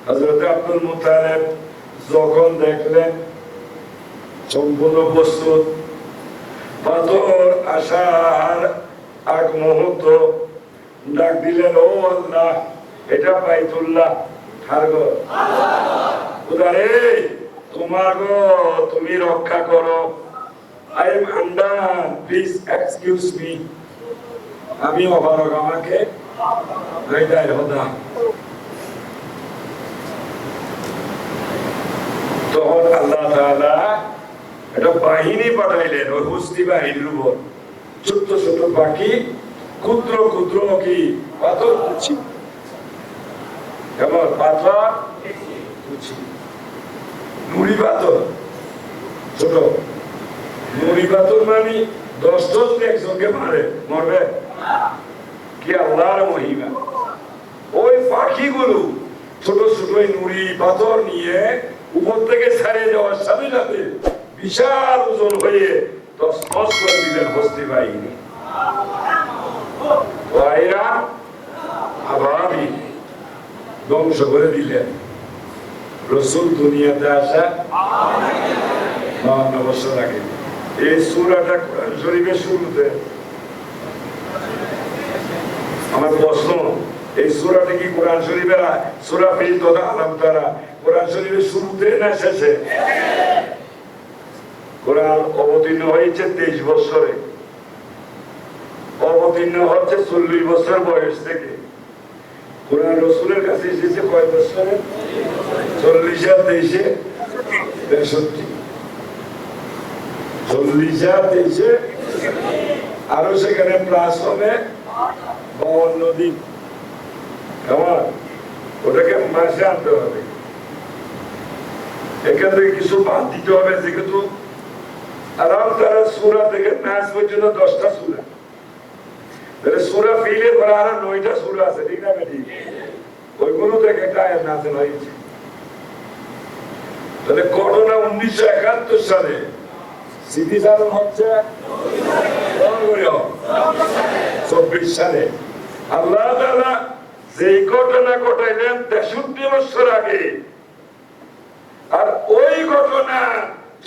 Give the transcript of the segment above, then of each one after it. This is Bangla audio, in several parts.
হযরত আব্দুল মুত্তালিব যখন দেখলেন সম্পূর্ণ প্রস্তুত, পাথর আসার আগ মুহূর্ত ডাক দিলেন, ও আল্লাহ, এটা বাইতুল্লাহ, কার ঘর? খোদারে, তোমার ঘর, তুমি রক্ষা করো। I am under, please excuse me. আমি অপারগ, আমাকে হৃদয় হদা। তখন আল্লাহ তাআলা একটা বাহিনী পাঠাইলেন, ওই হস্তি বাহিনীর উপর ছোট্ট ছোট পাখি, ক্ষুদ্র ক্ষুদ্র কি পাথর কুচি, কেমন পাথর কুচি, নুড়ি পাথর, ছোট নুড়ি পাথর মানে 10 একজনকে মারে, মরবে কি? আল্লাহর মহিমা। ওই পাখিগুলো ছোট ছোট নুড়ি পাথর নিয়ে উপর থেকে ছেড়ে যাওয়ার সাথে সাথে বিশাল ওজন হয়ে তছনছ করে দিলেন হস্তি বাহিনী। আবারই ধ্বংস করে দিলেন। রাসূল দুনিয়াতে আসা 52 বছর আগে। এই সূরাটা কোরআন শরীফের শুরুতে। আমার প্রশ্ন, এই সূরাটা কি কোরআন শরীফের সূরা ফিল তথা আলাম তারা কোরআন শরীফের শুরুতে না শেষে? কোরআন অবতীর্ণ হয়েছে 23 বছরে, অবতীর্ণ হচ্ছে 40 বছর বয়স থেকে। কোরআন রাসূলের কাছে এসেছে কয় বছরে? 40 আর 23 63। 40 আর 23 আরো সেখানে প্লাস হবে 52 দিন। কেমন? ওটাকে মাসে আনতে হবে। এখান থেকে কিছু বাদ দিতে হবে, যেহেতু আরাম তারা সূরা থেকে নাস পর্যন্ত 10টা সূরা, তাহলে সূরা ফিলে করা আর 9টা সূরা আছে, ঠিক না? ঠিক, ওইগুলো থেকে একটা আয়াত নাযিল হয়েছে। তাহলে ঘটনা 1971 সালে স্মৃতিচারণ হচ্ছে 24 সালে। আল্লাহ তাআলা যেই ঘটনা ঘটাইলেন 63 বছর আগে, আর ওই ঘটনা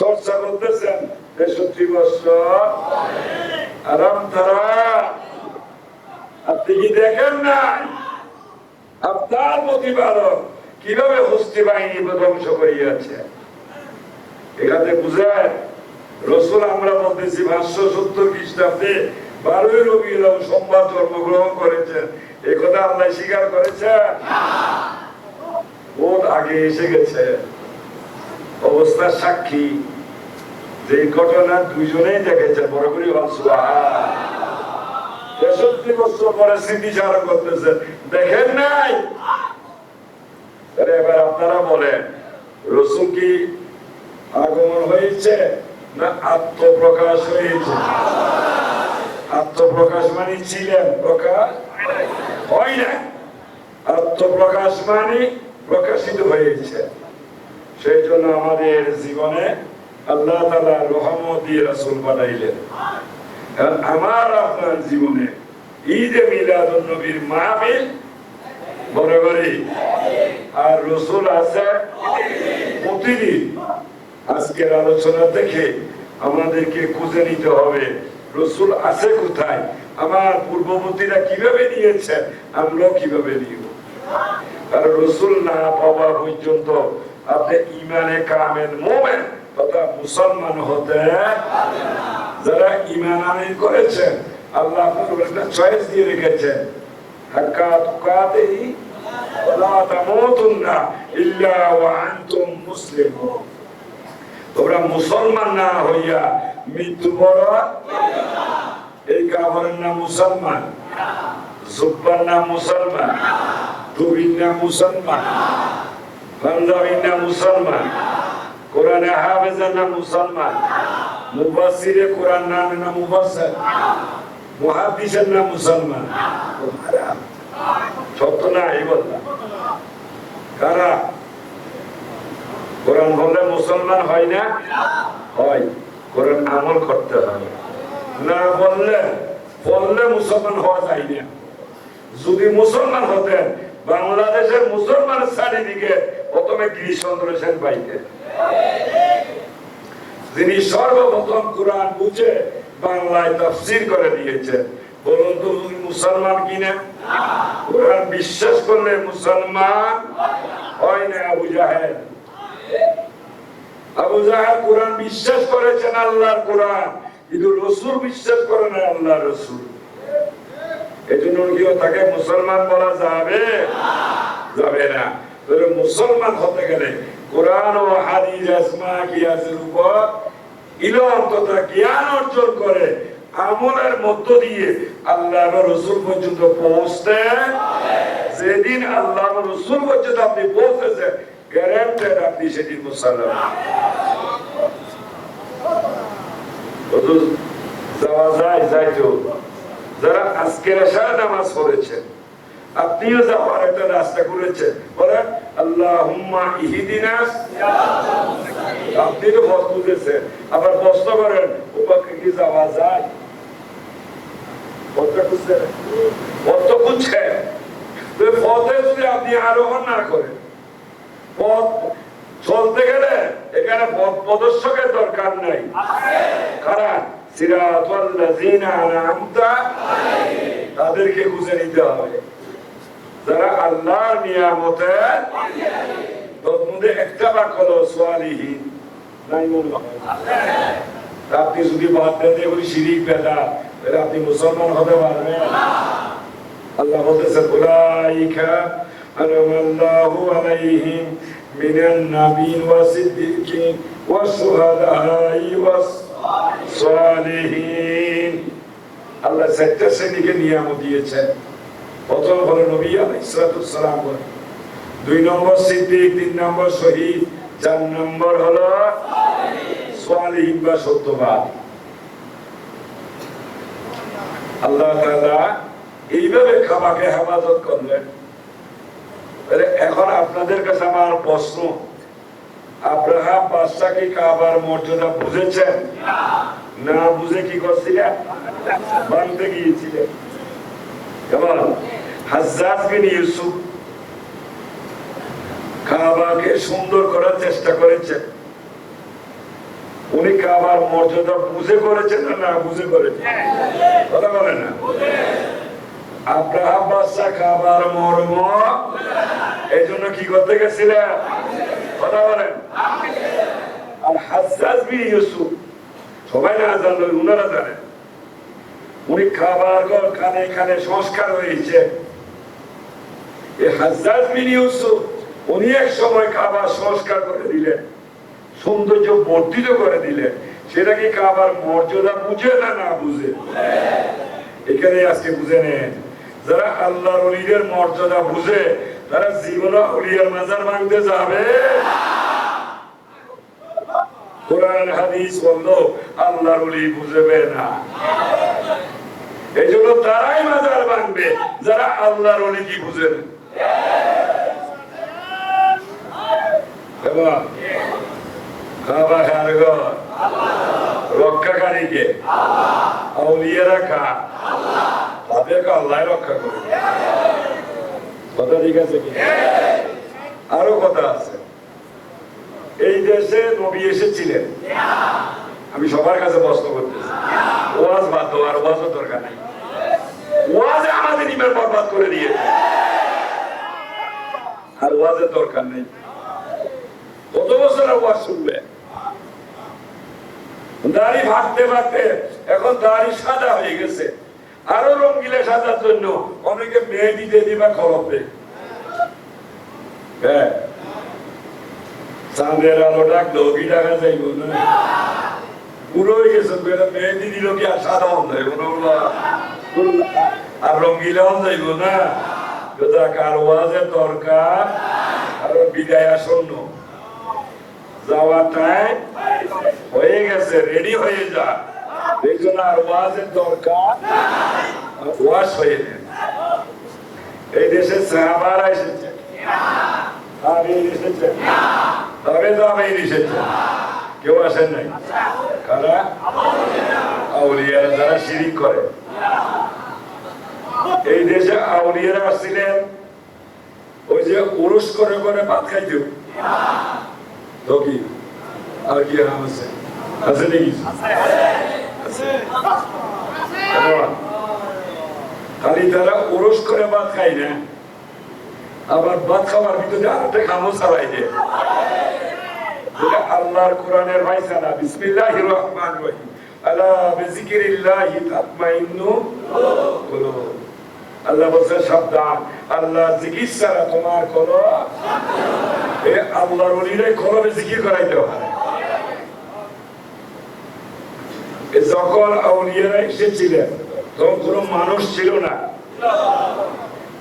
চর্চা করতেছেন 63 বছর। আরাম তারা, আপনি কি দেখেন নাই আপনার প্রতিপালক কিভাবে হস্তি বাহিনী ধ্বংস করিয়াছে? এখানে বুঝায় রাসূল, আমরা বলতেছি 570 খ্রিস্টাব্দে 12ই রবিউল আউয়াল সোমবার জন্মগ্রহণ করেছেন। এই কথা আল্লাহ স্বীকার করেছেন? বহুত আগে এসে গেছে। অবস্থার সাক্ষী যে ঘটনা দুইজনেই দেখেছে, বড় করে সুবহানাল্লাহ। 63 বছর পরে স্মৃতিচারণ করতেছে, দেখেন নাই? এবার আপনারা বলেন, রাসূল কি আগমন হয়েছে না আত্মপ্রকাশ হয়েছে? আত্মপ্রকাশ মানে ছিলেন, প্রকাশ হয় না। আত্মপ্রকাশ মানে প্রকাশিত হয়েছে। সেই জন্য আমাদের জীবনে আল্লাহ তাআলা রহমত দিয়ে রাসূল পাঠাইলেন। আমার আপনার জীবনে ঈদে মিলাদুন নবীর মাহফিল বড় করে, আর রাসূল আছে প্রতিদিন। আজকের আলোচনা দেখে আমাদেরকে খুঁজে নিতে হবে রাসূল আছে কোথায়, আমার পূর্ববর্তীরা কিভাবে নিয়েছেন, আমরাও কিভাবে নিব। কারণ রাসূল না পাওয়া পর্যন্ত আপনি ইমানে কামেল মুমিন তথা মুসলমান হতে, যারা ঈমান আনয়ন করেছেন, আল্লাহ আপনার একটা চয়েস দিয়ে রেখেছেন, হাক্কা তুকাতিহি ওয়ালা তামুতুন্না ইল্লা ওয়া আনতুম মুসলিমুন। তোমরা মুসলমান না হইয়া মৃত্যুবরণ। এই কাফেরের নাম মুসলমান, জুব্বার নাম মুসলমান, টুপির নাম মুসলমান, পাঞ্জাবির নাম মুসলমান, কোরআনে হাফেজের নাম মুসলমান, মুফাসসিরে কোরআন নাম মুফাসসির, মুহাদ্দিসের নাম মুসলমান। সত্য না? এই বললাম। কারা? কোরআন বললে মুসলমান হয় না? হয়। কোরআন আমল করতে হয়। না বললে মুসলমান হওয়া যায় না। যদি মুসলমান হতেন বাংলাদেশের মুসলমানের চারিদিকে প্রথমে গিরিশচন্দ্র সেন ভাইকে, যিনি সর্বপ্রথম কোরআন বুঝে বাংলায় তাফসীর করে দিয়েছেন। বলুন তো তুমি মুসলমান কিনা? কোরআন বিশ্বাস করলে মুসলমান হয় না। আবু জাহেল কোরআন বিশ্বাস করেছেন, আল্লাহর কোরআন, কিন্তু রসুল বিশ্বাস করে না আল্লাহ রসুল। এই জন্য তাকে মুসলমান বলা যাবে? যাবে না। মুসলমান হতে গেলে কোরআন ও হাদিস আসমা কিয়াসের উপর ইলম তথা জ্ঞান অর্জন করে আমলের মধ্য দিয়ে আল্লাহ রসুল পর্যন্ত পৌঁছতে, যেদিন আল্লাহ রসুল পর্যন্ত আপনি পৌঁছেছেন, গ্যারান্টেড আপনি সেদিন মুসলমান। যাওয়া যায়, যাইতো। যারা আজকের এশার নামাজ পড়েছেন, আপনিও যাওয়ার একটা রাস্তা করেছেন, বলেন আল্লাহুম্মা ইহদিনা। আপনি তো পথ বুঝেছেন, আবার প্রশ্ন করেন ও পথে কি যাওয়া যায়? পথটা খুঁজছেন, পথ তো খুঁজছেন, পথে যদি আপনি আরোহণ না করেন, পথ চলতে গেলে এখানে পথ প্রদর্শকের দরকার নাই। কারণ সিরাতাল লাযিনা আনআমতা আলাইহিম, তাদেরকে খুঁজে নিতে হবে যারা আল্লাহর নিয়ামতের মধ্যে একটা বাক হলো সালিহিন। নাই মনে আপনি যদি বাদ দেন এগুলি শিরিক বেদাত, তাহলে আপনি মুসলমান হতে পারবেন? আল্লাহ বলতেছেন উলাইকা আনাল্লাহু আলাইহিম মিনান নাবিয়্যিন ওয়াস সিদ্দীকিন ওয়াস শুহাদাই ওয়াস সালিহিন। আল্লাহ চারটা শ্রেণীকে নিয়ামত দিয়েছেন। প্রথম হলো নবী আলাইহিস সালাম, 2 নম্বর সিদ্দিক, 3 নম্বর শহীদ, 4 নম্বর হলো সালিহিন বা সত্যবাদী। আল্লাহ তাআলা এইভাবে কাবাকে হেফাজত করলেন। এখন আপনাদের কাছে আমার প্রশ্ন, আব্রাহাম বাদশা কি কাবার মর্যাদা বুঝেছেন? না বুঝে কি করছিলেন? ভাঙতে গিয়েছিলেন। কেমন হাজ্জাজ বিন ইউসুফ কাবাকে সুন্দর করার চেষ্টা করেছেন। উনি কাবার মর্যাদা বুঝে করেছেন না বুঝে করেছেন? কথা বলে না। আব্রাহাম বাদশা কাবার মর্ম এই জন্য কি করতে গেছিলেন? কথা বলেন। আর হাজ্জাজ বিন ইউসুফ সবাই না জানলো, উনারা জানেন। উনি খাবার খানে খানে সংস্কার হয়েছে। এই হাজ্জাজ বিন ইউসুফ উনি এক সময় কাবার সংস্কার করে দিলেন, সৌন্দর্য বর্ধিত করে দিলেন। সেটা কি কাবার মর্যাদা বুঝে না না বুঝে? এখানে আজকে বুঝে নেন, যারা আল্লাহর ওলিদের মর্যাদা বুঝে তারা জীবনে ওলিয়ার মাজার ভাঙতে যাবে। কোরআন হাদিস বললো আল্লাহর ওলি বুঝবে না, এই জন্য তারাই মাজার ভাঙবে যারা আল্লাহর ওলি কি বুঝে না। রক্ষাকারীকে আউলিয়ারা খা, তাদেরকে আল্লাহ রক্ষা করে। কথা ঠিক আছে কি? আরো কথা আছে। এই দেশে নবী এসেছিলেন, আমি সবার কাছে প্রশ্ন করতেছি, ওয়াজ বাদ দাও, আর ওয়াজের দরকার নেই। ওয়াজে আমাদের ইমান বরবাদ করে দিয়েছে, আর ওয়াজের দরকার নেই। কত বছর ওয়াজ শুনবে? দাড়ি ভাগতে ভাগতে এখন দাড়ি সাদা হয়ে গেছে, আরো রঙিলে সাজার জন্য অনেকে মেহেদি দিয়ে দিবা খরচে। হ্যাঁ, চাঁদের আলো ডাকলো কি ডাকা যাইব না? পুরো হয়ে গেছে, মেহেদি দিল কি আর সাদা হন যাইব না, আর রঙিলা হন যাইব না। কার ওয়াজের দরকার, আর বিদায় আসন্ন যাওয়ার টাইম হয়ে গেছে, রেডি হয়ে যা। এই জন্য আর ওয়াজের দরকার, ওয়াজ হয়ে নেন। এই দেশে সাহাবারা এসেছে, এসেছে, তবে তো আমি এসেছে, কেউ আসেন নাই। কারা? আউলিয়ারা, যারা শিরিক করে। এই দেশে আউলিয়ারা আসছিলেন ওই যে উরুস করে করে ভাত খাইতো তো কি আর কি হারাম আছে? আছে নাকি? খালি তারা উরুস করে ভাত খাই না, আবার ভাত খাওয়ার ভিতরে আরেকটা খামো চালাই দেয়। আল্লাহর কোরআনের ফায়সালা, বিসমিল্লাহির রহমানির রহিম, আলা বিযিকরিল্লাহি তাতমাইন্নুল কুলুব। আল্লাহ বলছে সাবধান, আল্লাহর জিকির ছাড়া তোমার কলব, এ আল্লাহর ওলিরাই কলবে জিকির করাইতে হয়। যখন আউলিয়ারা এসেছিলেন তখন কোনো মানুষ ছিল না,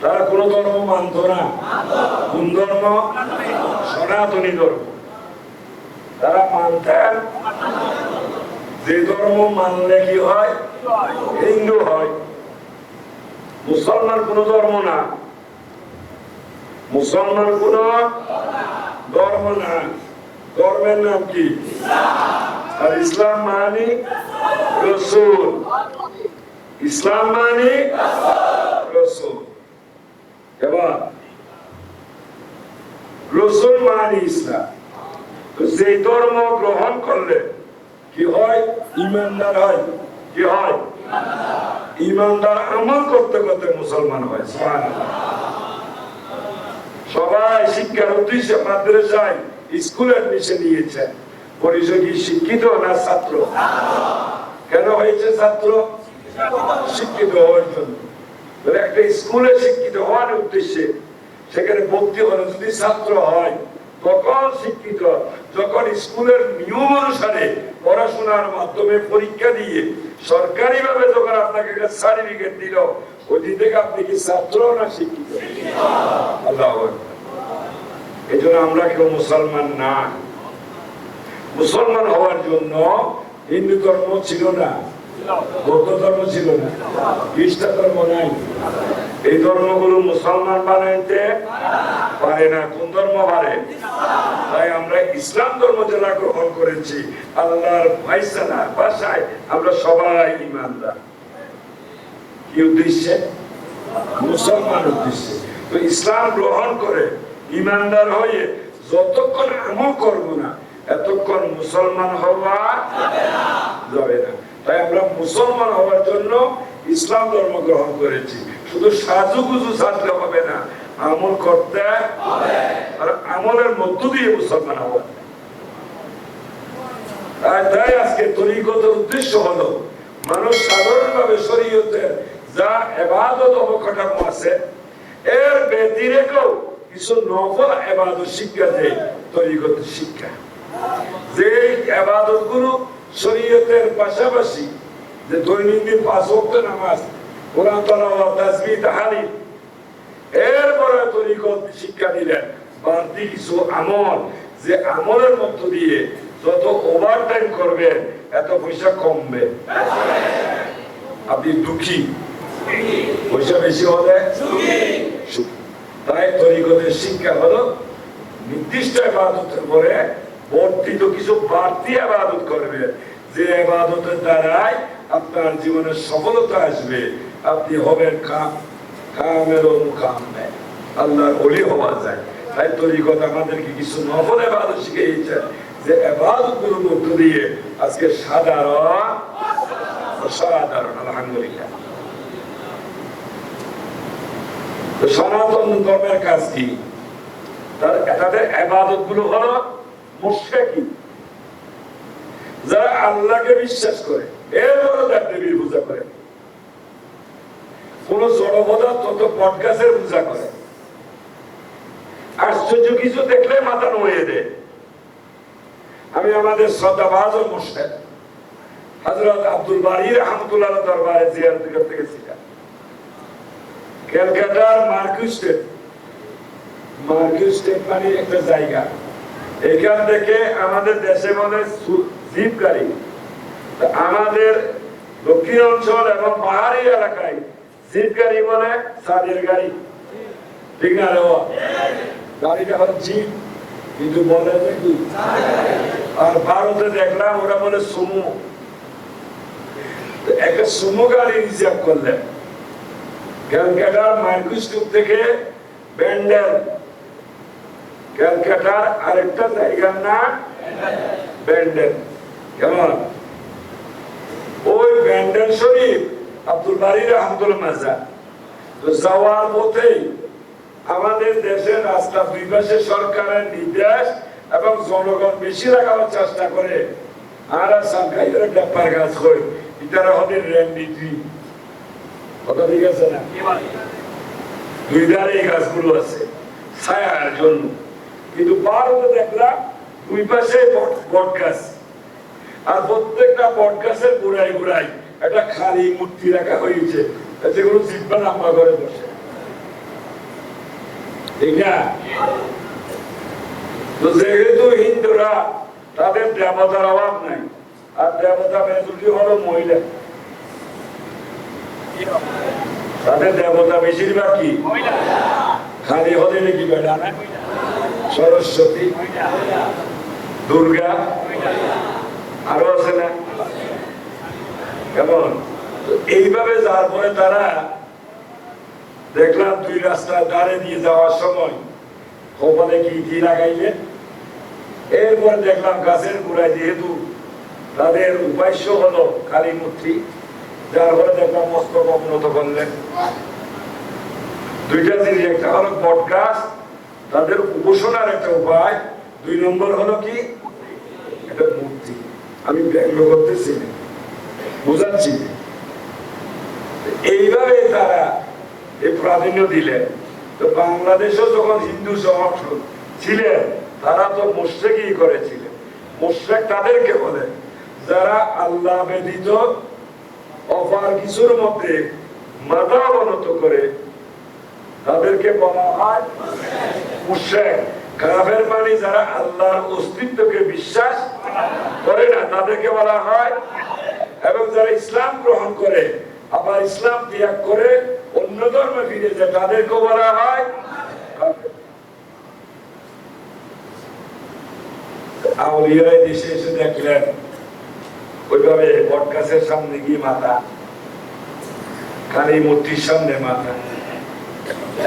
তারা কোন ধর্ম মানত না। কোন ধর্ম? সনাতনী ধর্ম। তারা মানতেন যে ধর্ম মানলে কি হয়? হিন্দু হয়। মুসলমান কোন ধর্ম না, মুসলমান কোন ধর্ম না। ধর্মের নাম কি? আর ইসলাম মানে রাসূল। ইসলাম মানে রাসূল। এবার রাসূল মানে ইসলাম। যে ধর্ম গ্রহণ করলে কি হয়? ঈমানদার হয়। কি হয়? ঈমানদার। আমল করতে করতে মুসলমান হয়। সুবহানাল্লাহ। সবাই শিক্ষার উদ্দেশ্যে মাদ্রাসায় স্কুলে অ্যাডমিশন নিয়েছে। পরিচয় কি শিক্ষিত না ছাত্র? কেন হয়েছে ছাত্র? শিক্ষিত হওয়ার জন্য। একটা স্কুলে শিক্ষিত হওয়ার উদ্দেশ্যে সেখানে ভর্তি হলে যদি ছাত্র হয় তখন শিক্ষিত। যখন স্কুলের নিয়ম অনুসারে পড়াশোনার মাধ্যমে পরীক্ষা দিয়ে সরকারি ভাবে যখন আপনাকে একটা সার্টিফিকেট দিল, ওই দিন থেকে আপনি কি ছাত্র না শিক্ষিত? আল্লাহু আকবার। এই জন্য আমরা কেউ মুসলমান না। মুসলমান হওয়ার জন্য হিন্দু ধর্ম ছিল না, বৌদ্ধ ধর্ম ছিল না, খ্রিস্টান ধর্ম নাই। এই ধর্মগুলো মুসলমান বানাইতে পারে না। কোন ধর্ম পারে? তাই আমরা ইসলাম ধর্ম যারা গ্রহণ করেছি, আল্লাহর ফায়সালা ভাষায় আমরা সবাই ঈমানদার। কি উদ্দেশ্যে? মুসলমান উদ্দেশ্যে। তো ইসলাম গ্রহণ করে ঈমানদার হয়ে যতক্ষণ আমল করব না এতক্ষণ মুসলমান হওয়া যাবে না। তাই আমরা মুসলমান হওয়ার জন্য ইসলাম ধর্ম গ্রহণ করেছি। শুধু সাজুগুজু সাজলে হবে না, আমল করতে হবে। আর আমলের মধ্য দিয়ে মুসলমান হওয়া। তাই আজকে তরিকতের উদ্দেশ্য হলো মানুষ সাধারণভাবে শরীয়তের যা ইবাদত অবকাঠামো আছে এর ব্যতিরেকেও কিছু নফল ইবাদত শিক্ষা দেয় তরিকতের শিক্ষা। যে ইবাদত গুলো শরীয়তের পাশাপাশি যে দৈনন্দিন 5 ওয়াক্ত নামাজ, কোরআন তেলাওয়াত, তাসবিহ, তাহলিল, এরপরে তরিকত শিক্ষা দিলেন বাড়তি কিছু আমল, যে আমলের মধ্য দিয়ে যত ওভারটাইম করবেন এত পয়সা কমবে। আপনি দুঃখী, পয়সা বেশি হলে সুখী। তাই তরিকতের শিক্ষা হলো নির্দিষ্ট ইবাদতের পরে বর্ধিত কিছু বাড়তি ইবাদত করবে, যে ইবাদতের দ্বারাই আপনার জীবনে সফলতা আসবে। আপনি হবেন কামেল মুকাম্মেল, আল্লাহর ওলি হওয়া যায়। তাই তরিকত আমাদেরকে কিছু নফল ইবাদত শিখিয়েছে, যে ইবাদতগুলোর মধ্য দিয়ে আজকে সাধারণ আলহামদুলিল্লাহ। তো সনাতন ধর্মের কাজ কি? তাদের ইবাদত গুলো হলো মুশরিকি, যারা আল্লাহকে বিশ্বাস করে এরপরও তার দেবীর পূজা করে, কোন জড় পদার্থ তো বটগাছের পূজা করে। আশ্চর্য কিছু দেখলে মাথা নুয়ে দেয়। আমি আমাদের শ্রদ্ধাভাজন মুর্শিদ হযরত আব্দুল বারী রাহমাতুল্লাহ দরবারে জিয়ারত করতে গেছিলাম। ক্যালকাটার মার্কুইস স্টেট মানে একটা জায়গা। এখান থেকে আমাদের দেশে বলে জিপ গাড়ি, আমাদের দক্ষিণ অঞ্চল এবং পাহাড়ি এলাকায় জিপ গাড়ি বলে সাদের গাড়ি। ঠিক না? গাড়িটা হলো জিপ, কিন্তু বলে কি? আর ভারতে দেখলাম ওরা বলে সুমো। একটা সুমো গাড়ি রিজার্ভ করলেন ক্যালকাটার মার্কুইস থেকে ব্যান্ডেল ক্যালকাটার আরেকটা জায়গার নাম ব্যান্ডেল। কেমন? ওই ব্যান্ডেল শরীফ আব্দুল বারী রহমতুল্লাহ মাজার। তো যাওয়ার পথেই আমাদের দেশের রাস্তা দুই পাশে সরকারের নির্দেশ এবং জনগণ বেশি লাগাবার চেষ্টা করে। আর সাংঘাইয়ের ডাব্বার গাছ হয় ইতারা হবে র্যান্ডিটি, কথা ঠিক আছে না? দুই ধারে এই গাছগুলো আছে ছায়ার জন্য, কিন্তু পার হতে দেখলাম দুই পাশে বট গাছ, আর প্রত্যেকটা বট গাছের গোড়ায় গোড়ায় একটা খালি মূর্তি রাখা হয়েছে, যেগুলো জিব্বা নাম্বা করে বসে। ঠিক না? তো যেহেতু হিন্দুরা তাদের দেবতার অভাব নাই, আর দেবতা মেজরিটি হলো মহিলা, তাদের দেবতা বেশিরভাগ কি খালি হলে নাকি বেড়া না, সরস্বতী, দুর্গা, আরো আছে না? কেমন? এইভাবে যার পরে তারা দেখলাম দুই রাস্তা ধারে দিয়ে যাওয়ার সময় কপালে কি কি লাগাইলে, এরপরে দেখলাম গাছের গোড়ায় যেহেতু তাদের উপাস্য হলো কালী মূর্তি, যার পরে দেখলাম মস্তক অবনত করলেন। দুইটা জিনিস, একটা হলো বট গাছ তাদের উপাসনার একটা উপায়, দুই নম্বর হলো কি একটা মূর্তি। আমি ব্যঙ্গ করতেছি, বোঝাচ্ছি। এইভাবে তারা এই প্রাধান্য দিলেন। তো বাংলাদেশও যখন হিন্দু সংগঠন ছিলেন, তারা তো মুশরিকই করেছিলেন। মুশরিক তাদেরকে বলে যারা আল্লাহ ব্যতীত অপার কিছুর মধ্যে মাথা অবনত করে, তাদেরকে বলা হয় মুশরিক। কাফের মানে যারা আল্লাহর অস্তিত্বকে বিশ্বাস করে না, তাদেরকে বলা হয়। এবং যারা ইসলাম গ্রহণ করে আবার ইসলাম ত্যাগ করে অন্য ধর্মে ফিরে যায়, তাদেরকে বলা হয় কাফের। আউলিয়ারা দেশে এসে দেখলেন ওইভাবে বটগাছের সামনে গিয়ে মাথা, কালী মূর্তির সামনে মাথা,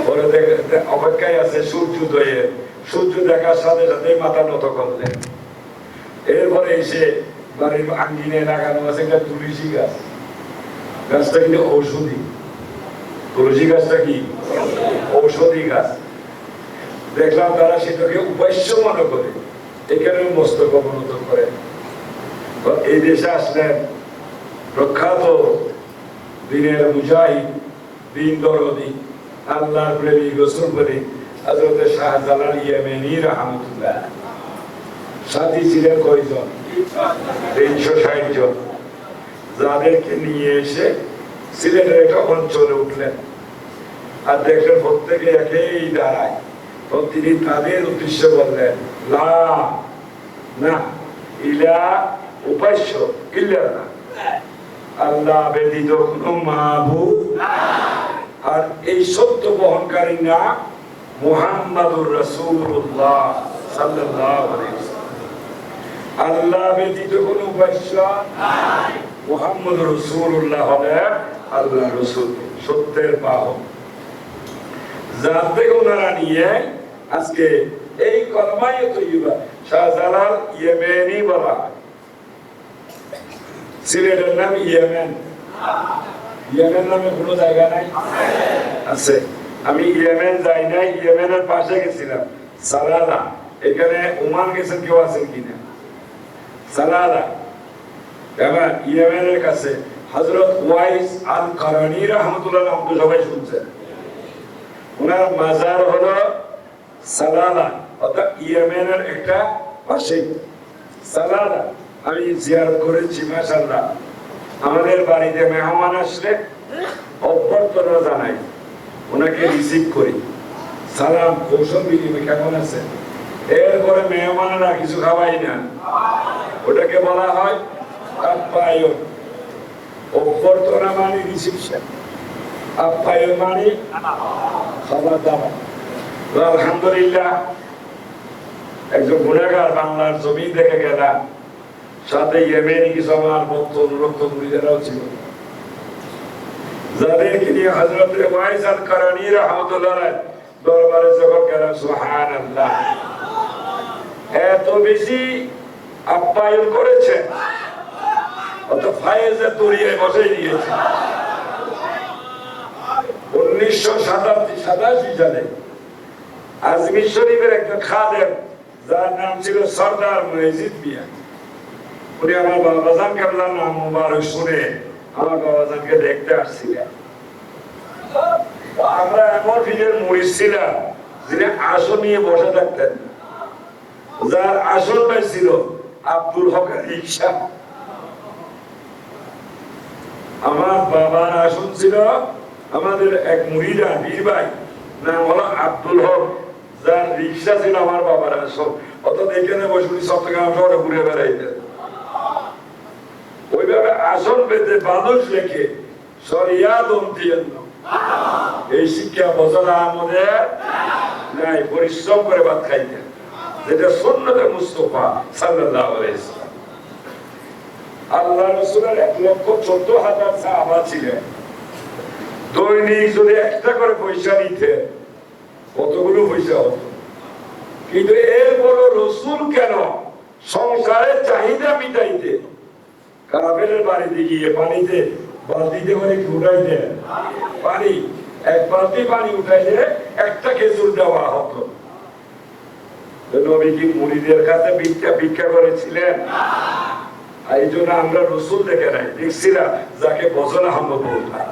পরে অপেক্ষায় আছে সূর্যোদয়ে, সূর্য দেখার সাথে সাথে মাথা নত করলেন। এরপরে এসে বাড়ির আঙ্গিনে লাগানো আছে একটা তুলসী গাছ, গাছটা কিন্তু ঔষধি। তুলসী গাছটা কি ঔষধি গাছ। দেখলাম তারা সেটাকে উপাস্য মনে করে এখানে মস্তক অবনত করে। এই দেশে আসলেন প্রখ্যাত দিনের মুজাহিদ, দিন দরদি, আল্লাহর প্রেমিক, রাসূল প্রেমিক হযরত শাহজালাল ইয়েমেনি রাহমাতুল্লাহ। সাথী ছিলেন কয়জন? 360 জন। যাদেরকে নিয়ে এসে সিলেটের একটা অঞ্চলে উঠলেন, আর দেখলেন প্রত্যেকে একেই দাঁড়ায়। তো তিনি তাদের উদ্দেশ্যে বললেন, লা না ইলা উপাস্য ইল্লাল্লাহ, আল্লাহ ব্যতীত কোনো মাবুদ, আর এই সত্য বহনকারী নাম মুহাম্মাদুর রাসূলুল্লাহ সাল্লাল্লাহু আলাইহি ওয়াসাল্লাম। আল্লাহ ব্যতীত কোনো উপাস্য নাই, মুহাম্মাদুর রাসূলুল্লাহ হলেন আল্লাহর রাসূল, সত্যের বাহক। যাতে ওনারা নিয়ে আজকে এই কলমায়ে তৈয়বা শাহজালাল ইয়েমেনি বলা হয়। সিলেটের নাম ইয়েমেন, ইয়েমেন নামে কোনো জায়গা নাই? আছে। আমি ইয়েমেন যাই নাই, ইয়েমেনের পাশে গেছিলাম সালালা। এখানে ওমান গেছেন কেউ আছেন কিনা? সালালা এবার ইয়েমেনের কাছে হযরত ওয়াইস আল কারানী রাহমাতুল্লাহ নাম তো সবাই শুনছেন। ওনার মাজার হলো সালালা, অর্থাৎ ইয়েমেনের একটা পাশে সালালা। আমি জিয়ারত করেছি, মাশাআল্লাহ। আমাদের বাড়িতে মেহমান আসলে অভ্যর্থনা জানাই, ওনাকে রিসিভ করি, সালাম কৌশল বিনিময়, কেমন আছে। এরপরে মেহমানেরা কিছু খাওয়াই না, ওটাকে বলা হয় আপ্যায়ন। অভ্যর্থনা মানে রিসিপশন, আপ্যায়ন মানে খাবার দাবার। আলহামদুলিল্লাহ, একজন গুণাগার বাংলার জমিন দেখে গেলাম, সাথে ইয়েমেনি কিছু আমার ভক্ত অনুরক্ত মুরিদেরাও ছিল, যাদেরকে নিয়ে হযরত ওয়াইস আল কারানী রাহমাতুল্লাহ দরবারে যখন গেলাম, সুবহানাল্লাহ, বেশি আপ্যায়ন করেছে, অত ফায়েজে তরিয়ে বসাই দিয়েছে। 1987 সালে আজমির শরীফের একটা খাদেম, যার নাম ছিল সরদার মজিদ মিয়া, উনি আমার বাবাজান কেবলার নাম মুবারক শুনে আমার বাবাজানকে দেখতে আসছিলেন। আমরা এমন ফিরের মরিচ ছিলাম যিনি আসন নিয়ে বসে থাকতেন, যার আসনটাই ছিল আব্দুল হকের রিক্সা। আমার বাবার আসন ছিল আমাদের এক মুরিদা বীর ভাই, নাম হলো আব্দুল হক, যার রিক্সা ছিল আমার বাবার আসন। অত এখানে বসে চট্টগ্রাম শহরে ঘুরে বেড়াইতেন। ওইভাবে আসন পেতে বাদুস লেখে এই শিক্ষা বছর আমাদের নাই, পরিশ্রম করে ভাত খাইতেন, যেটা সুন্নতে মুস্তাফা সাল্লাল্লাহু আলাইহি ওয়াসাল্লাম। আল্লাহ রাসূলের 1,14,000 সাহাবা ছিলেন। দৈনিক যদি একটা করে পয়সা নিতে কতগুলো পয়সা হতো, কিন্তু এরপরও রাসূল কেন সংসারের চাহিদা মিটাইতে কাফেরের বাড়িতে গিয়ে পানিতে বালতিতে করে উঠাইতে পানি, এক বালতি পানি উঠাইলে একটা খেজুর দেওয়া হতো। নবী কি মুরিদের কাছে ভিক্ষা করেছিলেন? এই জন্য আমরা রসুল দেখে নাই, দেখছিলাম যাকে বজন আহমদ বলতাম।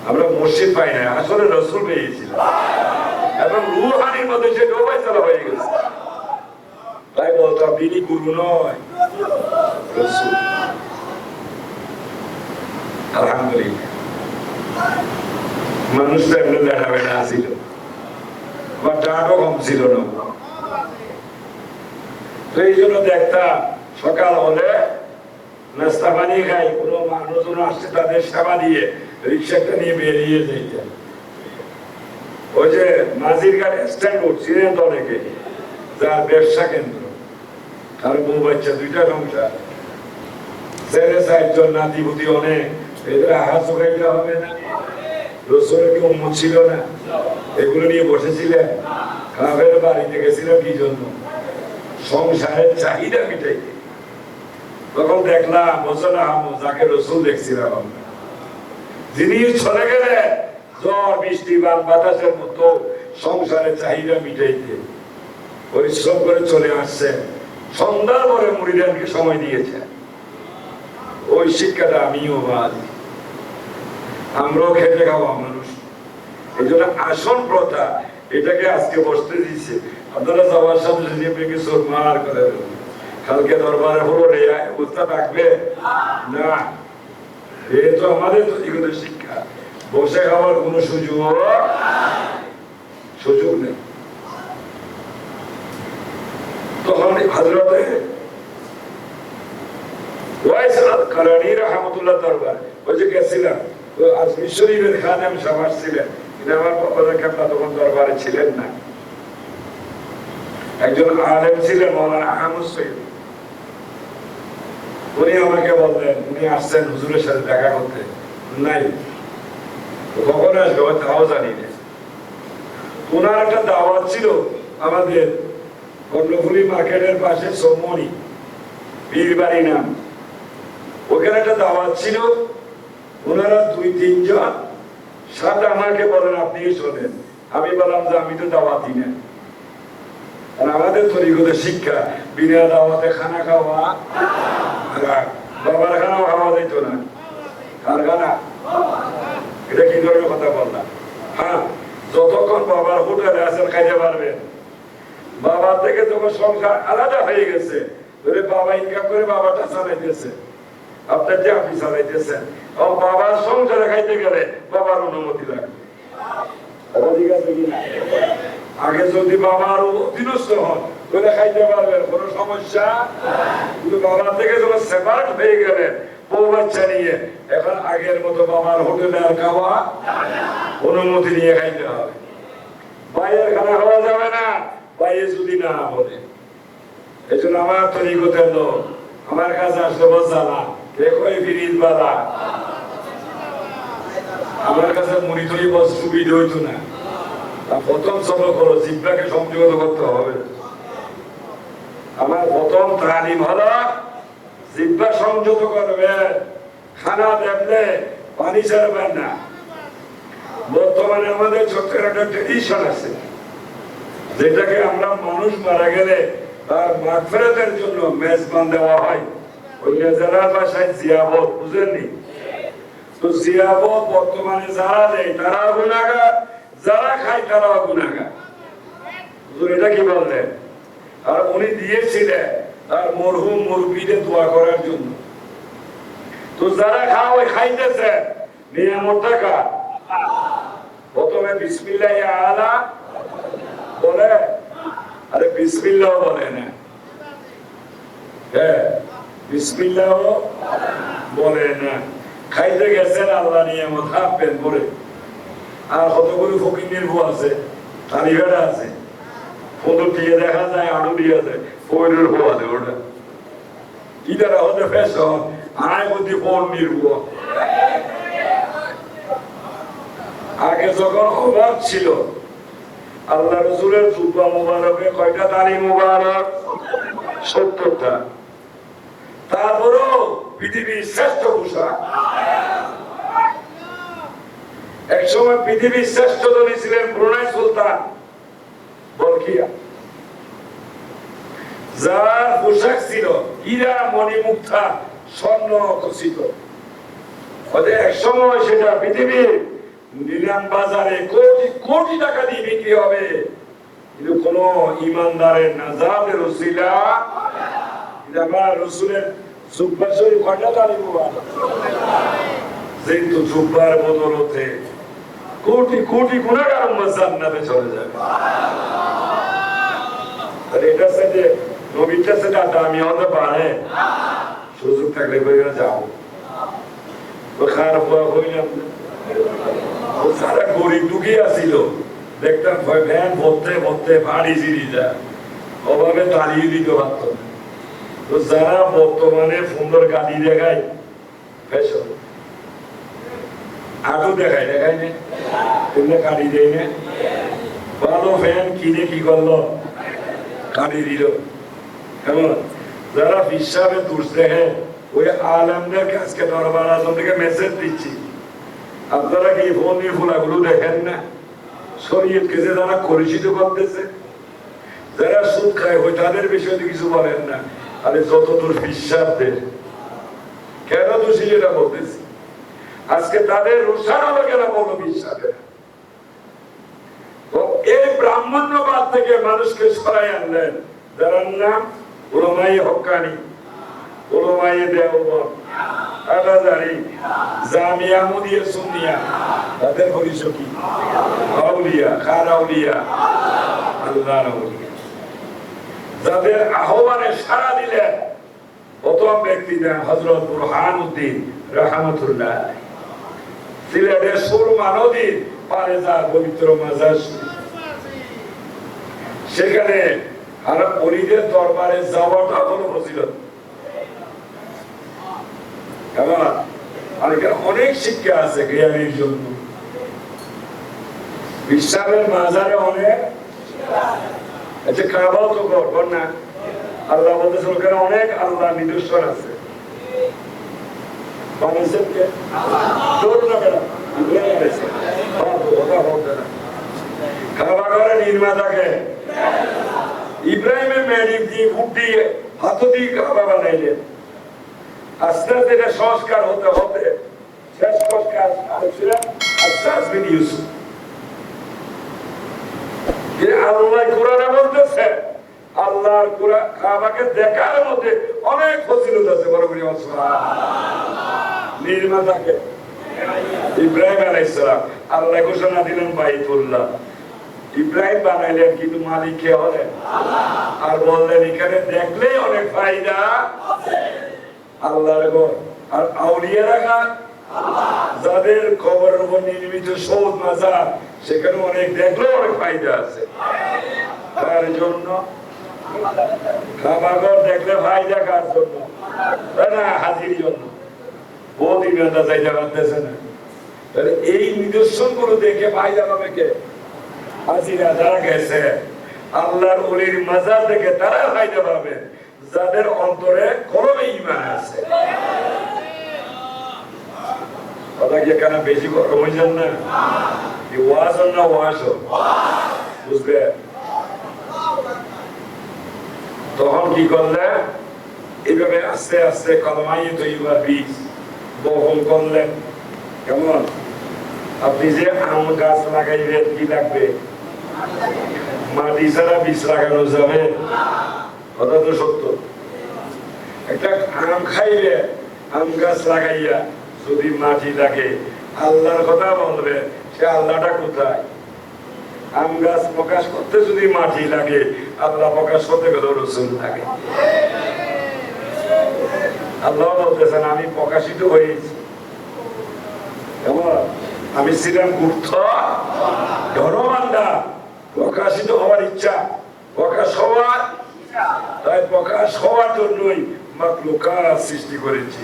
আমরা মসজিদ পাই নাই, আসলে রসুল পেয়েছিলাম, এবং রুহানির মধ্যে সে ডোবাই চলা হয়ে গেছে। তাই বলতাম তিনি গুরু নয়, রসুল। আলহামদুলিল্লাহ মানুষটা এমনি দেখা বেড়া ছিল, বা টাকাও কম ছিল না। তো এই জন্য দেখতাম সকাল হলে নাস্তা পানি খাই, কোনো মানুষজন আসছে তাদের সেবা দিয়ে রিক্সাটা নিয়ে বেরিয়ে যেতেন। ওই যে মাঝির ঘাট স্ট্যান্ড উঠছিলেন তো অনেকে, যার ব্যবসা কেন্দ্র, আর বউ বাচ্চা, 2টা সংসার, ছেলে 4জন, নাতিপুতি অনেক, এদের আহার চোখাইতে হবে না, রসুলের কি উম্মত ছিল না? এগুলো নিয়ে বসেছিলেন। কাফের বাড়িতে গেছিলেন কি জন্য? সংসারের চাহিদা মিটাইতে। তখন দেখলাম বছর আহমদ, যাকে রসুল দেখছিলাম আমরা, যিনি চলে গেলেন ঝড় বৃষ্টি বান বাতাসের মতো সংসারের চাহিদা মিটাইতে পরিশ্রম করে চলে আসছে। সন্ধ্যার পরে মুরিদানকে সময় দিয়েছে। ওই শিক্ষাটা আমিও বাদি, আমরাও খেতে খাওয়া মানুষ। এই জন্য আসন প্রথা এটাকে আজকে বসতে দিচ্ছে। আপনারা যাওয়ার সাথে সাথে সোরমার করে কালকে দরবারে হলো রে অবস্থা থাকবে না। এ তো আমাদের তৈরি শিক্ষা, বসে খাওয়ার কোন সুযোগ নেই। তখন হযরতে ওয়াইস আল-কারানী রাহমাতুল্লাহ দরবার ওই যে গেছিলাম, তো আজমির শরীফের খাদেম সাহেব ছিলেন, কিন্তু আমার বাবা কেবলা তখন দরবারে ছিলেন না। একজন আলেম ছিলেন মাওলানা আহমদ সৈয়দ, উনি আমাকে বললেন উনি আসছেন হুজুরের সাথে দেখা করতে। নাই, কখন আসবে তাও জানি না। ওনার একটা দাওয়াত ছিল আমাদের কর্ণফুলী মার্কেটের পাশে সোমনি বীরবাড়ি নাম, ওখানে একটা দাওয়াত ছিল। ওনারা 2-3 জন সাথে আমাকে বলেন আপনি চলেন। আমি বললাম যে আমি তো দাওয়াতি না, আর আমাদের তরিকতের শিক্ষা বিনা দাওয়াতে খানা খাওয়া, বাবার খানাও খাওয়া যেত না। কার খানা? এটা কি ধরনের কথা বললাম? হ্যাঁ, যতক্ষণ বাবার হোটেলে আছেন খাইতে পারবেন। বাবার থেকে যখন সংসার আলাদা হয়ে গেছে, বাবা ইনকাম করে বাবাটা চালাইতেছে, আপনার যে আপনি চালাইতেছেন, বাবার সংসারে খাইতে গেলে বাবার অনুমতি লাগবে। আগে যদি বাবার অধীনস্থ হন তাহলে খাইতে পারবেন, কোনো সমস্যা। কিন্তু বাবার থেকে যখন সেপারেট হয়ে গেলেন বউ বাচ্চা নিয়ে, এখন আগের মতো বাবার হোটেলে আর খাওয়া অনুমতি নিয়ে খাইতে হবে। বাইরের খানা খাওয়া যাবে না, বাইরে যদি না বলে। এই জন্য আমার তরিকতের লোক আমার কাছে আসলে বসালা দেখো ফিরিজ বালা, আমার কাছে মুড়ি তরি বস সুবিধা হইতো না। প্রথম সবক হলো জিহ্বাকে সংযত করতে হবে। আমার প্রথম তালিম হলো জিহ্বা সংযত করবে, খানা দেখলে পানি ছাড়বেন না। বর্তমানে আমাদের ছোট্ট একটা ট্রেডিশন আছে, যেটাকে আমরা মানুষ মারা গেলে তার মাগফিরাতের জন্য মেজবান দেওয়া হয়। ওই জেলার ভাষায় জিয়াবত, বুঝেননি? তো জিয়াবত বর্তমানে যারা দেয় তারাও গুনাহগার, যারা খায় তারাও গুনাহগার। এটা কি বললেন? আর উনি দিয়েছিলেন তার মরহুম মুরব্বীদের দোয়া করার জন্য। তো যারা খাওয়া খাইতেছে নিয়ামতটা কার? প্রথমে বিসমিল্লাহ আলা বলে, আরে বিসমিল্লাহ বলে না, হ্যাঁ বিসমিল্লাহ বলে না। খাইতে গেছেন আল্লাহ নিয়ামত হাফেন পরে। আর কতগুলো ফকিরের বউ আছে, তালিবাটা আছে, ফটো দিয়ে দেখা যায়, আলু দিয়ে যায়, ফকিরের বউ আছে। ওটা কি দ্বারা হতে ফ্যাশন আয় প্রতি পণ্যের বউ। আগে যখন অভাব ছিল, আল্লাহ রাসূলের জুব্বা মুবারকে কয়টা দাড়ি মুবারক? 70টা। তারপরেও পৃথিবীর শ্রেষ্ঠ পোশাক। এক সময় পৃথিবীর শ্রেষ্ঠ ধনী ছিলেন ব্রুনাই সুলতান বলকিয়া, যার পোশাক ছিল হীরা মণিমুক্তা স্বর্ণ খচিত। এক সময় সেটা পৃথিবীর নিলাম বাজারে কোটি কোটি টাকা দিয়ে বিক্রি হবে, কিন্তু কোন ইমানদারের নাজাতের ওসিলা আমার রাসূলের জুব্বা শরীফ কয়টা দাঁড়ি মুবারক, যেহেতু জুব্বার বদলতে কোটি কোটি গুনাহগার উম্মত জান্নাতে চলে যাবে। আর এটা সাথে নবীটার সাথে দামি হতে পারে, সুযোগ থাকলে কই যাও তো খারাপ হইলাম। যারা গরিব দুঃখী আছিল দেখতাম ভ্যান ভরতে ভরতে ভারী জিনিস যায়, অভাবে দাঁড়িয়ে দিতে পারত। তো যারা বর্তমানে সুন্দর গাড়ি দেখায়, ফ্যাশন আরো দেখায়, দেখায় না এমনি গাড়ি দেয় না, ভালো ফ্যান কিনে কি করলো, গাড়ি দিল। কেমন যারা বিশ্বাসে দোষ দেখে, ওই আলেমদেরকে আজকে দরবার আজম থেকে মেসেজ দিচ্ছি, আপনারা কি ফোন নিয়ে ফুলাগুলো দেখেন না? শরীয়তকে যে যারা পরিচিত করতেছে, যারা সুদ খায় ওই তাদের বিষয়ে কিছু বলেন না। আরে যতদূর বিশ্বাসদের কেন দোষী যেটা বলতেছি, আজকে তাদের রুসান হলো কেন বলো বিশ্বাসের। এই ব্রাহ্মণ্যবাদ থেকে মানুষকে সরাই আনলেন যার নাম উলামায়ে হক্কানি, উলামায়ে দেওবন্দ, আলাদারি, জামিয়া মুদিয়া সুন্নিয়া। তাদের পরিচয় কি? আউলিয়া, কার আউলিয়া? আল্লাহর আউলিয়া। যাদের আহ্বানে সাড়া দিলেন প্রথম ব্যক্তি নাম হযরত বুরহানুদ্দিন রাহমাতুল্লাহ। সিলেটের সুরমা নদীর পারে যা পবিত্র মাজার, সেখানে আর অলিদের দরবারে যাওয়াটা হলো ফজিলত। অনেক শিক্ষা আছে জ্ঞানীর জন্য। বিশ্বাসের মাজারে অনেক আচ্ছা কাবাও তো কর না, আল্লাহ বলতেছে ওখানে অনেক আল্লাহ নিদর্শন আছে। কাবা ঘরে নির্মাতাকে ইব্রাহিমের মেয়ে দিয়ে ফুট দিয়ে হাত দিয়ে কাবা বানাইলেন। আস্তে আস্তে এটা সংস্কার হতে হতে শেষ সংস্কার ছিলেন আসাস বিন ইউসুফ। আল্লাহ কোরআনে বলতেছে আল্লাহর কোরআন কাবাকে দেখার মধ্যে অনেক ফজিলত আছে। বড় করে নির্মাতাকে ইব্রাহিম আলাইহিস সালাম আল্লাহ ঘোষণা দিলেন বাইতুল্লাহ। ইব্রাহিম বানাইলেন, কিন্তু মালিক কে হলেন? আর বললেন এখানে দেখলেই অনেক ফায়দা আল্লাহর ঘর। আর আউলিয়ারা কার? যাদের কবরের উপর নির্মিত সৌদ মাজার, সেখানে অনেক দেখলেও অনেক ফায়দা আছে। তার জন্য কাবাঘর দেখলে ফায়দা কার জন্য? না, হাজির জন্য। বহুত ইমানদার যাইতে পারতেছে না। এই নিদর্শন গুলো দেখে ফায়দা পাবে কে? হাজিরা যারা গেছে আল্লাহর ওলির মাজার থেকে তারা ফায়দা পাবে যাদের অন্তরে কলমে ঈমান আছে। কথা কি এখানে বেশি গরম হয়ে যান না? ওয়াজ না ওয়াজ বুঝবে? তখন কি করলেন? এইভাবে আস্তে আস্তে কলমাই তৈবা বীজ বপন করলেন। কেমন? আপনি যে আম গাছ লাগাইবেন কি লাগবে? মাটি ছাড়া বীজ লাগানো যাবে? কথা তো সত্য। একটা আম খাইবে, আম গাছ লাগাইয়া যদি মাটি লাগে, আল্লাহর কথা বলবে, সে আল্লাহটা কোথায়? আম গাছ প্রকাশ করতে যদি মাটি লাগে, আল্লাহ প্রকাশ করতে গেলে রসুল লাগে। আল্লাহ বলতেছেন আমি প্রকাশিত হয়েছি। আমি ছিলাম গুপ্ত ধর্মান্ডা, প্রকাশিত হওয়ার ইচ্ছা, প্রকাশ হওয়ার, তাই প্রকাশ হওয়ার জন্যই মাখলুকাত সৃষ্টি করেছি।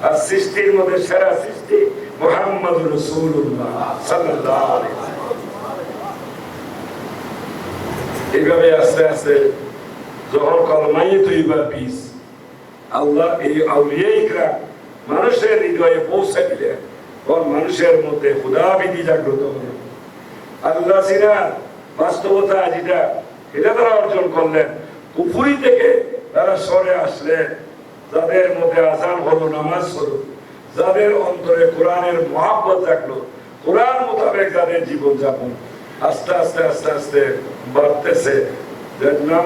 আর সৃষ্টির মধ্যে সেরা সৃষ্টি মুহাম্মদুর রাসূলুল্লাহ সাল্লাল্লাহু আলাইহি ওয়াসাল্লাম। এইভাবে আস্তে আস্তে যখন কলমায়ে তৈবা বীজ আল্লাহ এই আউলিয়া ইকরাম মানুষের হৃদয়ে পৌঁছে দিলেন, মানুষের মধ্যে খুদাবিদি জাগ্রত হলো। আল্লাহ সিনার বাস্তবতা যেটা এটা তারা অর্জন করলেন। কুফরি থেকে তারা সরে আসলেন। যাদের মধ্যে আযান হলো, নামাজ হলো, যাদের অন্তরে কোরআনের মহব্বত জাগলো, কোরআন মোতাবেক যাদের জীবন যাপন আস্তে আস্তে আস্তে আস্তে বাড়তেছে। দেখলাম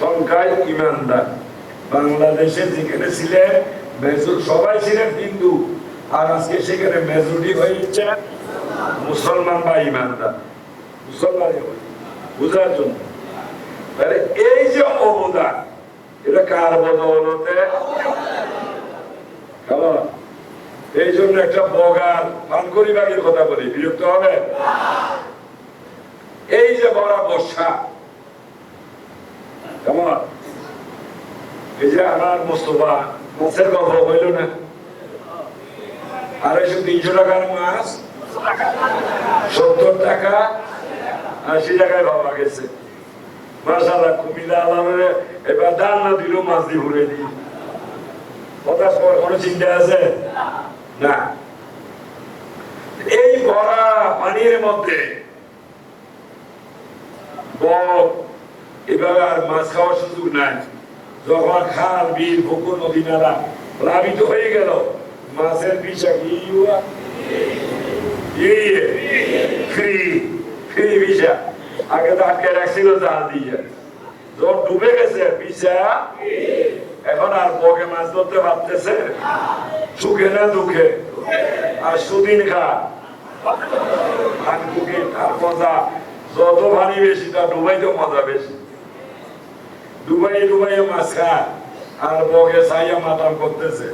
সংখ্যায় ইমানদার বাংলাদেশে যেখানে ছিলেন সবাই ছিলেন হিন্দু, আর আজকে সেখানে মেজরিটি হয়েছে মুসলমান বা ইমানদার। মুসলমান বুঝার জন্য তাহলে এই যে অবদান, এটা কার বদৌলতে? কেমন? এই জন্য একটা বগার পানকড়ি বাগের কথা বলি, বিরক্ত হবে? এই যে বড় বর্ষা, কেমন? এই যে আমার মোস্তফা মাছের গল্প হইল না, 250-300 টাকার মাছ 70 টাকা 80 টাকায় ভাবা গেছে। মাশাআল্লাহ, কুমিল্লা আলামে এবার দান না দিল মাছ দিয়ে ঘুরে দিই। কথা শোনার কোনো চিন্তা আছে না? এই ভরা পানির মধ্যে এভাবে আর মাছ খাওয়ার সুযোগ নাই। যখন খাল, বিল, পুকুর, নদী, নালা প্লাবিত হয়ে গেল, মাছের পিছা কি ফ্রি ভিসা। আগে তো আটকে রাখছিল জাল দিয়ে, যখন ডুবে গেছে পিছা, এখন আর বকে মাছ ধরতে পারতেছে সুখে না দুঃখে। আর সুদিন খা তার মজা, যত পানি বেশি তার ডুবাইতে মজা বেশি। ডুবাই মাছ খা আর বকে চাইয়া মাতাম করতেছে।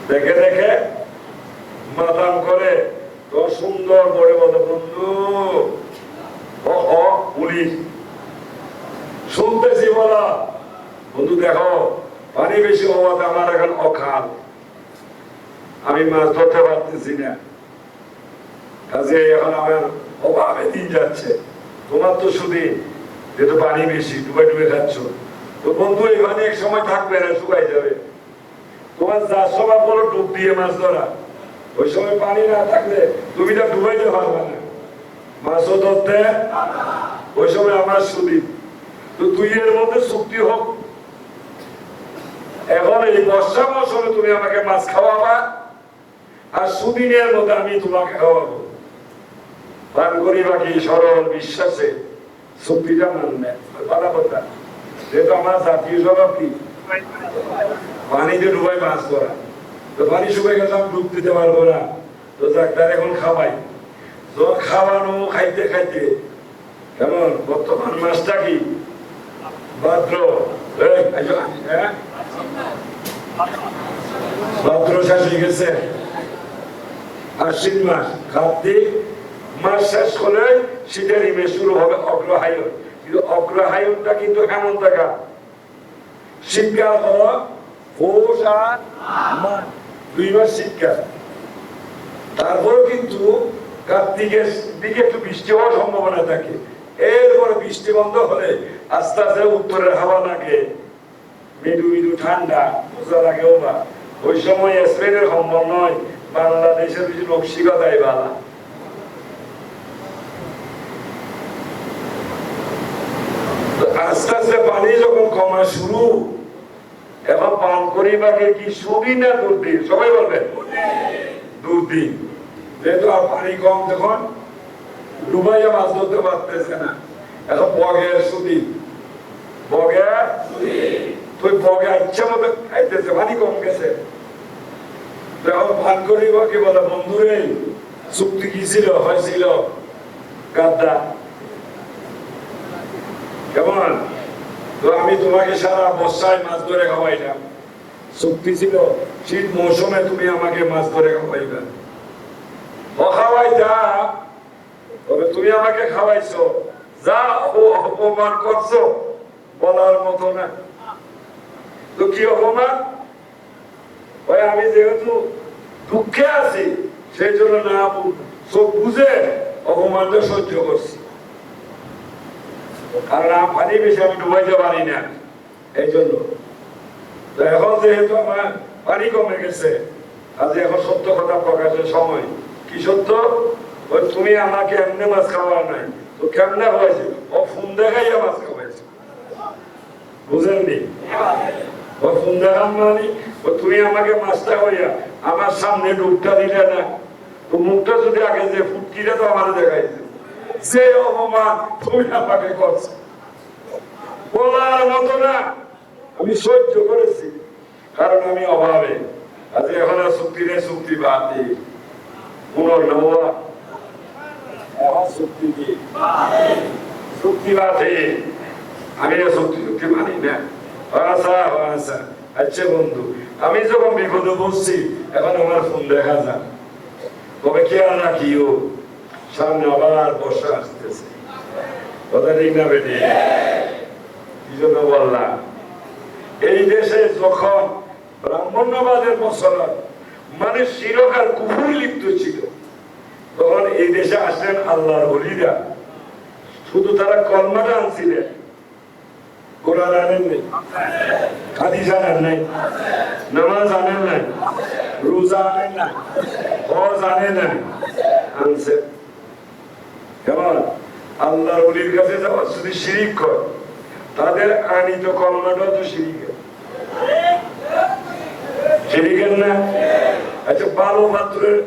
দেখে দেখে মাতাম করে তো সুন্দর করে বলে, বন্ধু পুলিশ শুনতেছি বলা, বন্ধু দেখো পানি বেশি হওয়াতে আমার এখন অখাল, আমি মাছ ধরতে পারতেছি না, কাজে এখন আমার অভাবে দিন যাচ্ছে। তোমার তো শুধু যেহেতু পানি বেশি, ডুবে ডুবে খাচ্ছ, তো বন্ধু এই পানি এক সময় থাকবে না, শুকাই যাবে। তোমার যার স্বভাব বলো ডুব দিয়ে মাছ ধরা, ওই সময় পানি না থাকলে তুমি তো ডুবাইতে পারবে না, মাছও ধরতে। ওই সময় আমার সুদি, তো দুই এর মধ্যে চুক্তি হোক। এখন এই বর্ষা মৌসুমে তুমি আমাকে মাছ খাওয়াবা, আর সুদিনের মধ্যে আমি তোমাকে খাওয়াবো। পান করি বাকি সরল বিশ্বাসে চুক্তিটা মানবে, কথা কথা। যেহেতু আমার জাতীয় স্বভাব কি পানিতে ডুবাই মাছ ধরা, তো পানি শুকিয়ে গেলে আমি ডুব দিতে পারবো না, তো ডাক্তার এখন খাওয়াই। তো খাওয়ানো খাইতে খাইতে কেমন বর্তমান মাসটা কি ভাদ্র, ভাদ্র শেষ হয়ে গেছে, আশ্বিন মাস, কার্তিক মাস শেষ হলে শীতের ইমে শুরু হবে অগ্রহায়ণ। কিন্তু অগ্রহায়ণটা কিন্তু এমন দেখা, শীতকাল হলো পৌষ আর মাঘ, 2 মাস শীতকাল। তারপরেও কিন্তু কার্তিকের দিকে একটু বৃষ্টি হওয়ার সম্ভাবনা থাকে, এরপরে বৃষ্টি বন্ধ হলে আস্তে আস্তে উত্তরের হাওয়া লাগে, মৃদু মৃদু ঠান্ডা বোঝা লাগেও বা ওই সময় স্পেনের সম্ভব নয়, বাংলাদেশের কিছু নকশিকতাই বালা। আস্তে আস্তে পানি যখন কমা শুরু, এখন পান করিবাকে কি সুদি না দুর্দিন? সবাই বলবেন দুর্দিন। যেহেতু আর পানি কম, তখন ডুবাইয়া মাছ ধরতে পারতেছে না, এখন বগের সুদি, বগের তুই বগে ইচ্ছা মতো খাইতেছে, পানি কম গেছে। এখন পান করিবাকে বলে বন্ধুরে চুক্তি কি ছিল, হয়েছিল গাদ্দা কেমন? তো আমি তোমাকে সারা বর্ষায় মাছ ধরে খাওয়াইলাম, চুক্তি ছিল শীত মৌসুমে তুমি আমাকে মাছ ধরে খাওয়াইবে, ও খাওয়াই যা, তবে তুমি আমাকে খাওয়াইছো, যা অপমান করছো বলার মতো না। তো কি অপমান? ভাই আমি যেহেতু দুঃখে আছি সেই জন্য না সব বুঝে অপমানটা সহ্য করছি, কারণ পানি বেশি আমি ডুবাইতে পারি না, এই জন্য। এখন যেহেতু আমার পানি কমে গেছে, আজ এখন সত্য কথা প্রকাশের সময়। কি সত্য? ওই তুমি আমাকে এমনি মাছ খাওয়া নাই, তো কেমনে হয়েছে? ও ফোন দেখাইয়া মাছ খাওয়াইছে, বুঝেননি? ও ফোন দেখান মানে তুমি আমাকে মাছটা হইয়া আমার সামনে ডুবটা দিলে না, তো মুখটা যদি আগে যে ফুটকিটা তো আমার দেখাইছে, যে অপমান তুমি আমাকে করছো বলার মতো না। আমি সহ্য করেছি, কারণ আমি অভাবে। আজ এখন আর চুক্তি নেই, চুক্তি বাতি পুনর্নবা চুক্তি কি চুক্তি বাতি, আমি চুক্তি মানি না। আচ্ছা আচ্ছা আচ্ছা বন্ধু, আমি যখন বিপদে বসছি এখন আমার ফোন দেখা যায়, তবে খেয়াল রাখিও সামনে আবার বর্ষা আসতেছে, কথা ঠিক না বেটি? কি জন্য বললাম, এই দেশে যখন ব্রাহ্মণ্যবাদের মশলা মানে চিরকাল কুফুরি লিপ্ত ছিল, তখন এই দেশে আসলেন আল্লাহর ওলিরা। শুধু তারা কলমাটা আনছিলেন, কোরআন আনেন নাই, হাদিস আনেন নাই, নামাজ আনেন নাই, রোজা আনেন নাই, হজ আনেন নাই, আনছে কেমন? আল্লাহর ওলির কাছে যাওয়া যদি শিরিক করে, তাদের আনিত কলমাটাও তো শিরিকের, শিরিকের না? আচ্ছা, ভালো পাত্রের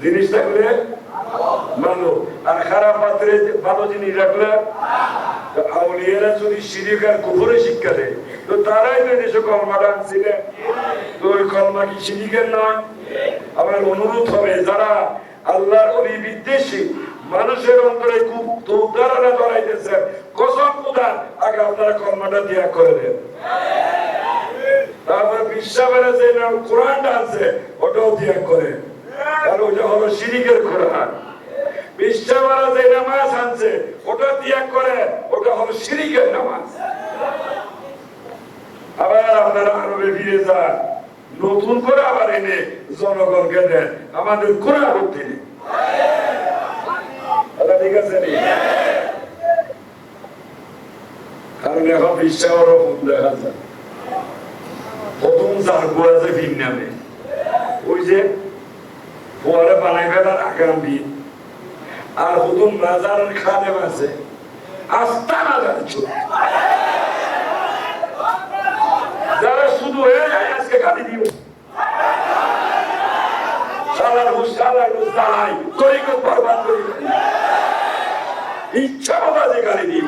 জিনিস থাকলে ভালো, আর খারাপ পাত্রে ভালো জিনিস রাখলে, আউলিয়ারা যদি শিরিক আর কুফরে শিক্ষা দেয়, তো তারাই তো দেশে কলমাটা আনছিলেন, তো ওই কলমা কি শিরিকের নয়? আমার অনুরোধ হবে, যারা আল্লাহর ওলি বিদ্বেষী মানুষের অন্তরে খুব দুর্ধারণা ধরাইতেছেন, কসম খোদা আগে আপনারা কলমাটা দিয়া করে দেন। তারপরে বিশ্বাসের যে কোরআনটা আছে ওটাও ত্যাগ করে, কারণ ওটা হলো শিরিকের কোরআন। বিশ্বাসের যে নামাজ আনছে ওটা ত্যাগ করে, ওটা হলো শিরিকের নামাজ। আবার আপনারা আরবে ফিরে যান, নতুন করে আবার এনে জনগণকে দেন, আমাদের কোন আপত্তি নেই, ঠিক আছে? কারণ এখন বিশ্বাসেরও ফোন দেখা যায়, প্রথম জাগবো আছে ভিন্নামে, ওই যে পরে বানাই ফেলার আগাম দিন, আর প্রথম রাজার খাদেম আছে আস্থা রাজার ছোট, যারা শুধু হয়ে যায় আজকে গালি দিব, সালার হুস সালার হুস দাঁড়াই তরিকত বরবাদ করি, ইচ্ছা মতো গালি দিব,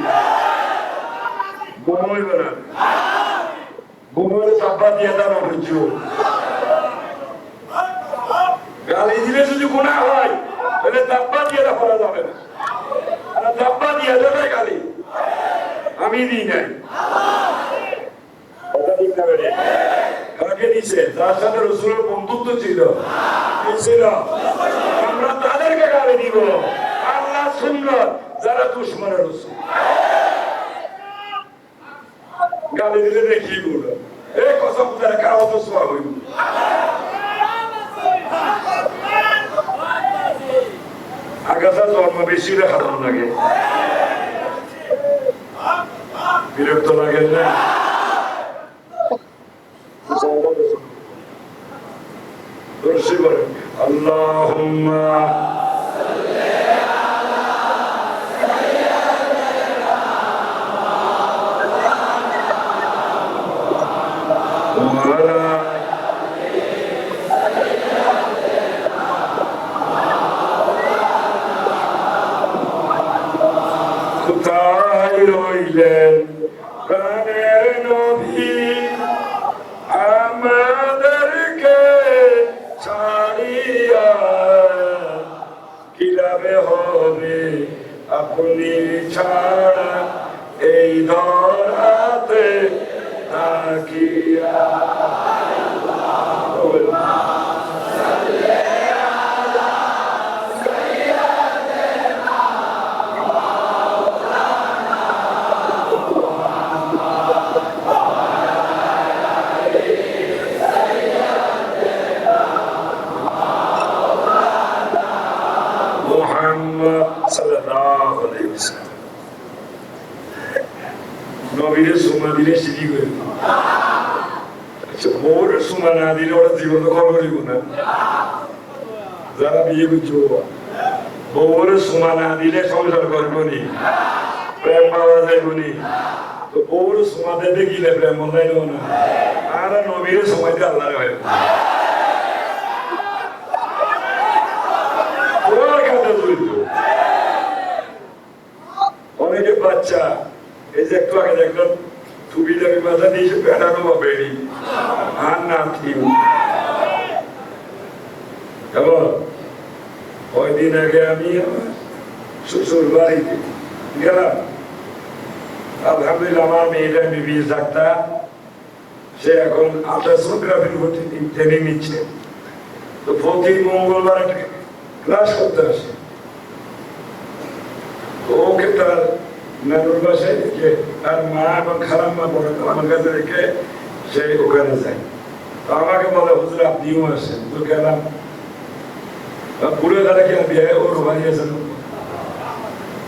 ঘুমাইবে না, ঘুমাইলে চাপা দিয়ে দাঁড়া বুঝছো, গালি দিলে যদি গুনাহ হয় তাহলে চাপা দিয়ে করা যাবে না, আর চাপা দিয়ে দেবে গালি আমি দিই নাই, কথা ঠিক না? বেড়ে কাকে দিছে? তার সাথে রসুলের বন্ধুত্ব ছিল, আমরা তাদেরকে গালি দিব, আল্লাহ সুন্নাত যারা দুশমনের রসুল গালি দিলে দেখি গুলো এই কথা বুঝার কারো তো সোয়া হইব। আগাছা জন্ম বেশি খারাপ লাগে, বিরক্ত লাগে না? আল্লাহুম্মা কোথায় রইলেন প্রাণের নবী, আমাদেরকে ছাড়িয়া কিভাবে হবে আপনি ছাড়া এই ধরাতে থাকিয়া। নবীরে সুমা দিলে শিখি করি, বউর সুমা না দিলে ওরা জীবন কল করিব না। যারা বিয়ে করছো বউর সুমা না দিলে সংসার করব নি, প্রেম পাওয়া যাইব নি। তো বউর সুমা দেবে গিলে প্রেম বলাই না, আর নবীরে সময় দিয়ে আল্লাহ হয় অনেকে বাচ্চা এই যে একটু আগে দেখলাম ছবি দাবি মাথা দিয়ে বেড়ানো বা বেড়ি আর নাতি এবং কয়দিন আগে আমি শ্বশুর বাড়িতে গেলাম। আলহামদুলিল্লাহ আমার মেয়েটা বিবিএস ডাক্তার, সে এখন আল্ট্রাসোনোগ্রাফির ট্রেনিং নিচ্ছে। তো প্রতি মঙ্গলবার ক্লাস করতে আসে, ওকে তার নানুর বাসায় রেখে তার মা এবং খারাপ মা বড় আমার কাছে রেখে সে ওখানে যায়। তো আমাকে বলে হুজুর আপনিও আসেন। তো গেলাম, পুরো তারা কি বিয়ে ওর বাড়ি আছেন,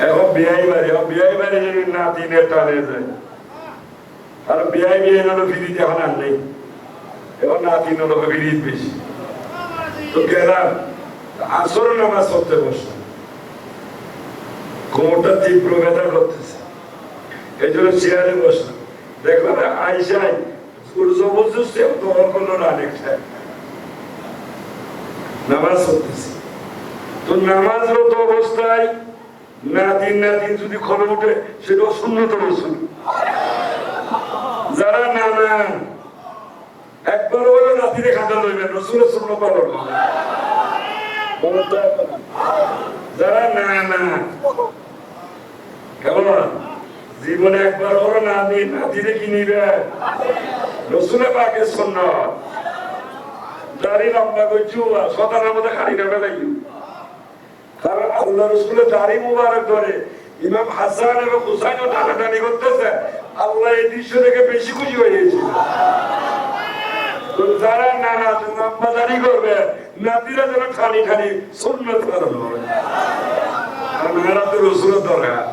এখন বিয়াই বাড়ি, এখন বিয়াই বাড়ি যদি নাতি টানে যায়, আর বিয়াই বিয়ে হলো ফিরিতে এখন আর নেই, এখন নাতি হলো ফিরিত বেশি। তো গেলাম, আসর নামাজ পড়তে বসলাম, কোমরটা তীব্র ব্যথা করতেছে, এই জন্য চেয়ারে বসলাম। দেখলাম আইসাই জবরদস্তি দখল করলো না, অনেকটা নামাজ পড়তেছে। তো নামাজরত অবস্থায় নাতিন যদি খবর উঠে সেটা শূন্যত রসুল। যারা নানা একবার হলো নাতিরে খাতা লইবেন, রসুলের শূন্য পালন করবেন। যারা নানা কেমন জীবনে একবার হলো নাতিরে কি নিবে, রসুলে পাকে সুন্নাত দাড়ি লম্বা করছু শতানের মধ্যে খালি না বেলাই। কারণ আল্লাহ রসুলের দাড়ি মুবারক ধরে ইমাম হাসান এবং হুসাইনও টানাটানি করতেছে, আল্লাহ এই দৃশ্য দেখে বেশি খুশি হয়ে গেছিল। যারা নানা লম্বা দাড়ি করবে নাতিরা যেন খালি খালি সুন্নাত পালন হবে। আর নানা তো রসুলের দরকার,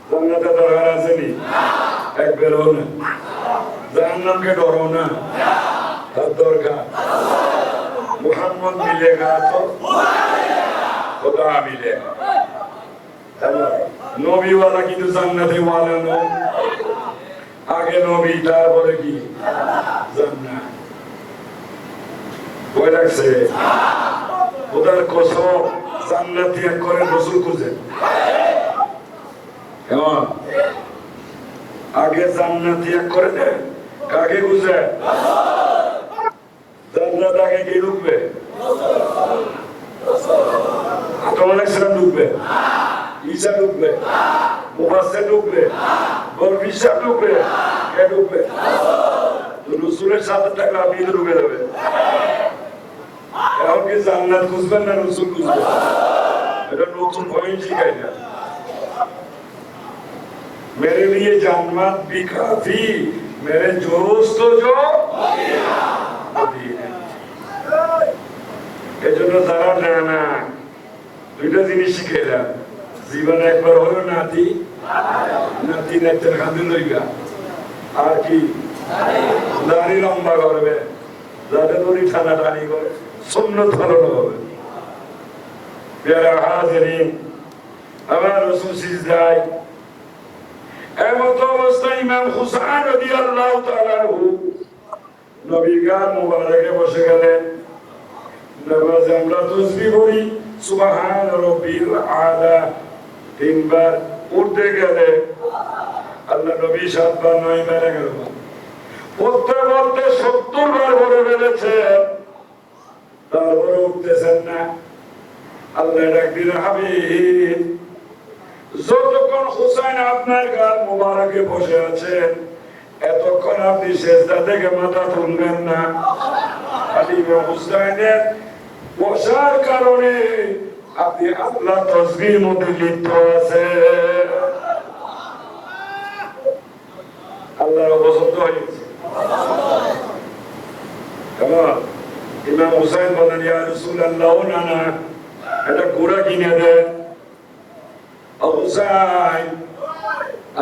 জান্নাতের দরকার আছে নি? একবারও না। জাহান্নামকে ডরো না, তার দরকার। মুহাম্মদ মিলেগা তো খোদা মিলেগা। নবীওয়ালা কিন্তু জান্নাতে ওয়ালা নয়, আগে নবী তারপরে কি জান্নাত। ভয় লাগছে? খোদার কসম জান্নাত ত্যাগ করে রসুল খুঁজে। কেমন আগে জান্নাত ত্যাগ করে দেয়, কাকে খুঁজে? জান্নাত আগে কে ঢুকবে? আদম আলাইহিস সালাম ঢুকবে, ঈসা ঢুকবে, মুফাসসির ঢুকবে, বরফিসা ঢুকবে, কে ঢুকবে? রসুলের সাথে থাকলে আপনি তো ঢুকে যাবে। এখন কি জান্নাত খুঁজবেন না রসুল খুঁজবেন? এটা নতুন পয়েন্ট শিখাই না। मेरे लिए जन्नत भी काफी, मेरे दोस्त जो এজন্য যারা নানা দুইটা জিনিস শিখাইলাম, জীবনে একবার হলো নাতি, নাতি নাচের খাতে লইবা, আর কি দাড়ি লম্বা করবে, যাতে দড়ি টানা টানি করে সুন্নত ফলন হবে। পেয়ারা হাজিরিন, আমার রাসূল সিজদায় এমত অবস্থায় ইমাম হুসাইন রাদিয়াল্লাহু তাআলা আনহু নবীর গান মুবারকে বসে গেলেন। নামাজে আমরা তাসবিহ পড়ি সুবহান রাব্বিল আলা তিনবার, উঠতে গেলে আল্লাহ নবী 7 বার 9 বার 11 বার পড়তে পড়তে 70 বার পড়ে ফেলেছেন, তারপরে উঠতেছেন না। আল্লাহ ডাক দিলেন, হাবিব যতক্ষণ হুসাইন আপনার গান মুবারকে বসে আছেন এতক্ষণ আপনি সেজদা থেকে মাথা তুলবেন না। ইমাম হুসাইনের বসার কারণে আপনি আল্লাহ তাসবিহের মধ্যে লিপ্ত আছেন। আল্লাহর পছন্দ হয়েছে। ইমাম হুসাইন বলেন, ইয়া রাসূলুল্লাহ, না একটা ঘোড়া কিনে দেন। হুসাইন,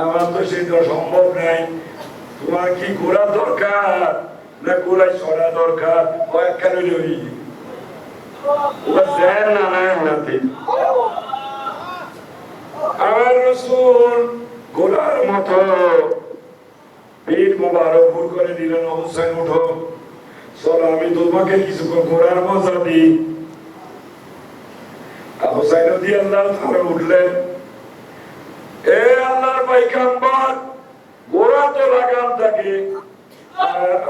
আমার তো সেটা সম্ভব নাই, তোমার কি ঘোড়া দরকার না ঘোড়ায় ছড়া দরকার? একখানে লই আমার রাসূল ঘোড়ার মতো পিঠ মোবারক ভুল করে দিলেন। হুসাইন উঠো, চলো আমি তোমাকে কিছু ঘোড়ার মজা দিই। হুসাইন রাদিয়াল্লাহু তাআলা উঠলেন, এ আল্লাহর পয়গম্বর, ঘোড়া তো লাগাম থাকে,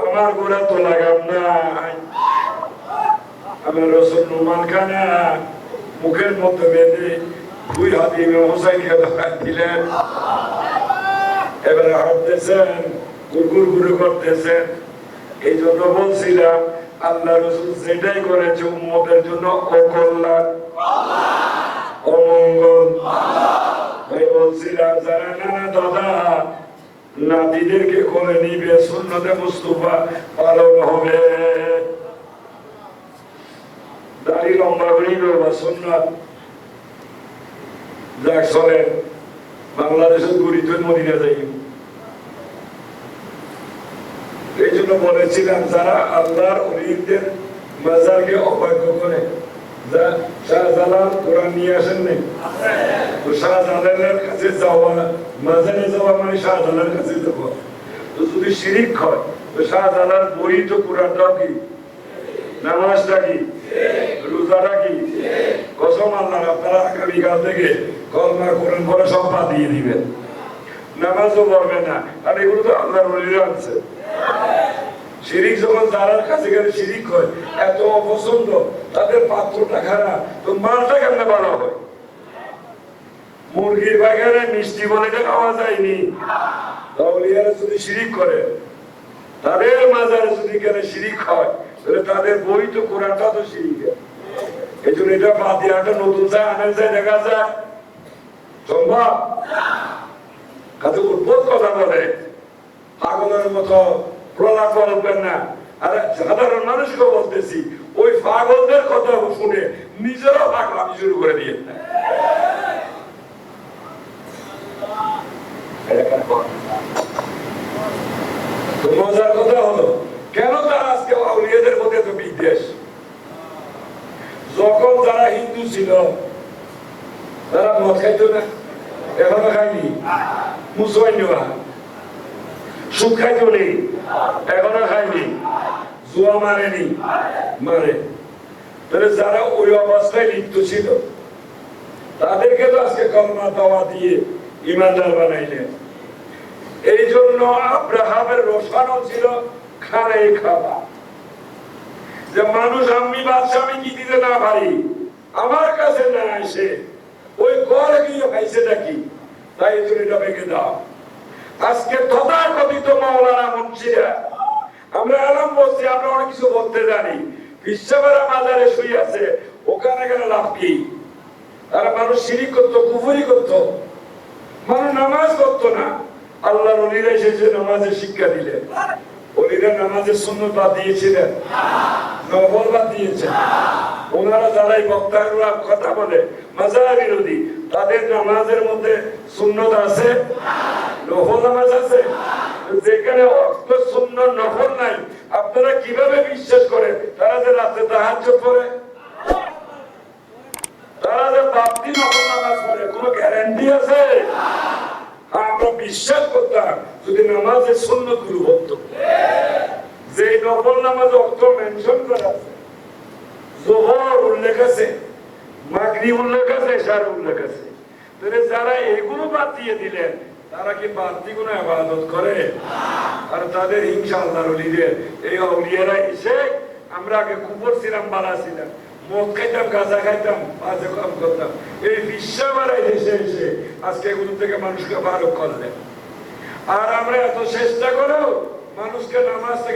আমার ঘোড়া তো লাগাম নাই। আমার রাসূল রুমাল খানা মুখের মধ্যে বেঁধে 2 হাত ইমাম হুসাইনকে ধরাই দিলেন। এবারে হাঁটতেছেন, গুড়গুড় গুড়ে করতেছেন। এই জন্য বলছিলাম আল্লাহ রাসূল যেটাই করেছে উম্মতের জন্য অকল্যাণ, অমঙ্গল। ভাই বলছিলাম যারা নানা দাদা নাতিদেরকে করে নিবে, সুন্নতে মুস্তাফা পালন হবে। দাড়ি লম্বা করিবে বা সুন্নাত। যাক চলেন, বাংলাদেশের গরিব মদিনা যাই। এই জন্য বলেছিলাম যারা আল্লাহর ওলিদের মাজারকে অবাধ্য করে, শাহজালাল কোরআন নিয়ে আসেন নাই, তো শাহজালালের কাছে যাওয়া, মাজারে যাওয়া মানে শাহজালালের কাছে যাওয়া। তো যদি শিরিক হয় তো শাহজালাল বই তো কোরআনটাও কি, নামাজটা কি, রোজাটা কি? কসম আল্লাহর, আপনারা আগামীকাল থেকে কলমা কোরআন পড়ে সব বাদ দিয়ে দিবেন, নামাজও পড়বে না। আর এগুলো তো আল্লাহর ওলিরা আনছে। শিরিক যখন যারার কাছে গেলে শিরিক হয়, এত অপছন্দ, তাদের পাত্রটা খারাপ, তো মালটা কেমনে ভালো হয়? মুরগির বাগানে মিষ্টি বলে খাওয়া যায়নি। তাহলে যদি শিরিক করে, তাদের মাজারে যদি গেলে শিরিক হয়, তাহলে তাদের বই তো কোরআনটা তো শিরিক। এই জন্য এটা বাদ দিয়ে একটা নতুন যায় আনেন যায়, দেখা যায় সম্ভব? কাজে উদ্ভুত কথা বলে, পাগলের মতো প্রলাপ বলবেন না। আর সাধারণ মানুষকে বলতেছি, ওই পাগলদের কথা শুনে নিজেরাও পাগলামি শুরু করে দিয়ে। মজার কথা হলো, কেন তারা আজকে আউলিয়াদের মধ্যে এত বিদ্বেষ? যখন যারা হিন্দু ছিল তারা মদ খাইতো না, এখনো খায়নি। মুসলমানরা সুদ খাইতো নেই, এখনো খায়নি। জুয়া মারেনি, মারে। তাহলে যারা ওই অবস্থায় লিপ্ত ছিল তাদেরকে তো আজকে কলমা দাওয়া দিয়ে ইমানদার বানাইলেন। এই জন্য আব্রাহামের রোশানও ছিল খারে খাওয়া, যে মানুষ আমি বাদশা আমি কি দিতে না পারি, আমার কাছে না এসে ওই ঘরে গিয়ে পাইছে নাকি, তাই এই জন্য এটা ভেঙে দাও। আজকে তথাকথিত মাওলানা মুন্সিরা, আমরা এলাম বলছি, আমরা অনেক কিছু বলতে জানি, বিশ্ববেলা মাজারে শুয়ে আছে, ওখানে গেলে লাভ কি? তারা মানুষ শিরিক করতো, কুফরি করতো, মানুষ নামাজ করতো না। আল্লাহর ওলিরা এসেছে নামাজের শিক্ষা দিলেন। ওলিরা নামাজের সুন্নত বাদ দিয়েছিলেন, নফল বাদ দিয়েছেন। ওনারা যারাই বক্তারা কথা বলে মাযহাব বিরোধী, তাদের নামাজের মধ্যে সুন্নত আছে, নফল নামাজ আছে। যেখানে অক্ত সুন্নত নফল নাই, আপনারা কিভাবে বিশ্বাস করেন তারা যে রাতে তাহাজ্জুদ পড়ে, তারা যে বাপ্তি নফল নামাজ পড়ে? কোনো গ্যারান্টি আছে? আমরা বিশ্বাস করতাম যদি নামাজের সুন্নত গুলো হতো। যে নফল নামাজ অক্ত মেনশন করা আছে, যোহর উল্লেখ আছে, মাগরিব উল্লেখ আছে, ইশার উল্লেখ আছে, তাহলে যারা এগুলো বাদ দিয়ে দিলেন তারা কি বাড়তি কোনো ইবাদত করে? আর তাদের হিংসা আল্লাহর ওলিদের, এই আউলিয়ারা এসে আমরা আগে কুবর ছিলাম, বালা ছিলাম, মদ খাইতাম, গাঁজা খাইতাম, বাজে কাম করতাম, এই বিশ্বা বাড়াই দেশে এসে আজকে এগুলো থেকে মানুষকে ভালো করলেন। আর আমরা এত চেষ্টা করেও মানুষকে নামাজ থেকে